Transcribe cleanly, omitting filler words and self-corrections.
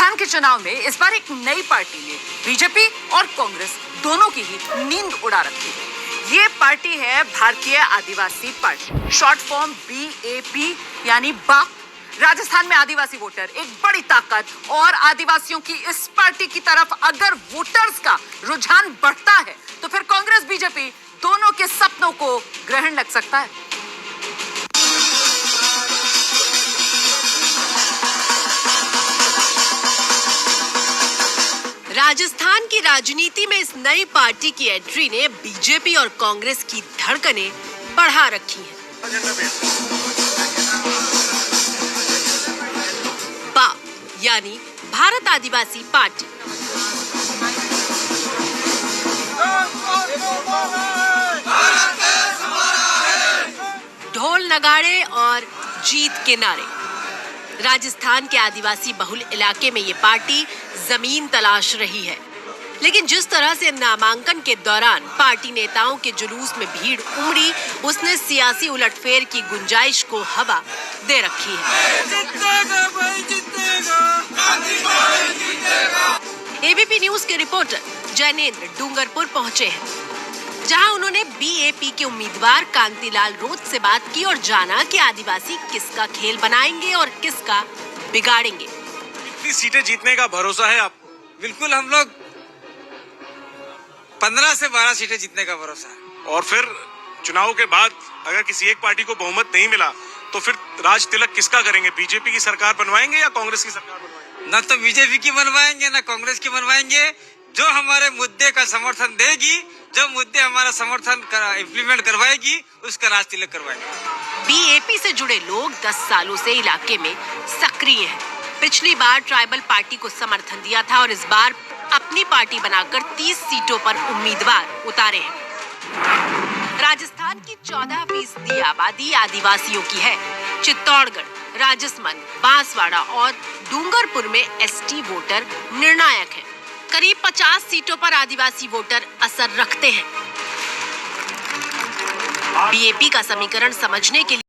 राजस्थान के चुनाव में इस बार एक नई पार्टी ने बीजेपी और कांग्रेस दोनों की ही नींद उड़ा रखी है। ये पार्टी है भारतीय आदिवासी पार्टी, शॉर्ट फॉर्म BAP यानी बा। राजस्थान में आदिवासी वोटर एक बड़ी ताकत और आदिवासियों की इस पार्टी की तरफ अगर वोटर्स का रुझान बढ़ता है तो फिर कांग्रेस बीजेपी दोनों के सपनों को ग्रहण लग सकता है। राजस्थान की राजनीति में इस नई पार्टी की एंट्री ने बीजेपी और कांग्रेस की धड़कनें बढ़ा रखी हैं। बा यानी भारत आदिवासी पार्टी। ढोल नगाड़े और जीत के नारे। राजस्थान के आदिवासी बहुल इलाके में ये पार्टी जमीन तलाश रही है, लेकिन जिस तरह से नामांकन के दौरान पार्टी नेताओं के जुलूस में भीड़ उमड़ी, उसने सियासी उलटफेर की गुंजाइश को हवा दे रखी है। जितेगा भाई जितेगा, ABP न्यूज के रिपोर्टर जैनेन्द्र डूंगरपुर पहुंचे हैं, जहां उन्होंने BAP के उम्मीदवार कांतिलाल रोत से बात की और जाना कि आदिवासी किसका खेल बनाएंगे और किसका बिगाड़ेंगे। कितनी सीटें जीतने का भरोसा है आपको? बिल्कुल, हम लोग 15 से 12 सीटें जीतने का भरोसा है। और फिर चुनाव के बाद अगर किसी एक पार्टी को बहुमत नहीं मिला तो फिर राज तिलक किसका करेंगे? बीजेपी की सरकार बनवाएंगे या कांग्रेस की सरकार बनवाएंगे? न तो बीजेपी की बनवाएंगे न कांग्रेस की बनवाएंगे। जो हमारे मुद्दे का समर्थन देगी, जो मुद्दे हमारा समर्थन इम्प्लीमेंट करवाएगी, उसका राज तिलक करवाएंगे। BAP से जुड़े लोग 10 सालों से इलाके में सक्रिय हैं। पिछली बार ट्राइबल पार्टी को समर्थन दिया था और इस बार अपनी पार्टी बनाकर 30 सीटों पर उम्मीदवार उतारे हैं। राजस्थान की 14% आबादी आदिवासियों की है। चित्तौड़गढ़, राजसमंद, बांसवाड़ा और डूंगरपुर में ST वोटर निर्णायक हैं। करीब 50 सीटों पर आदिवासी वोटर असर रखते हैं। BAP का समीकरण समझने के लिए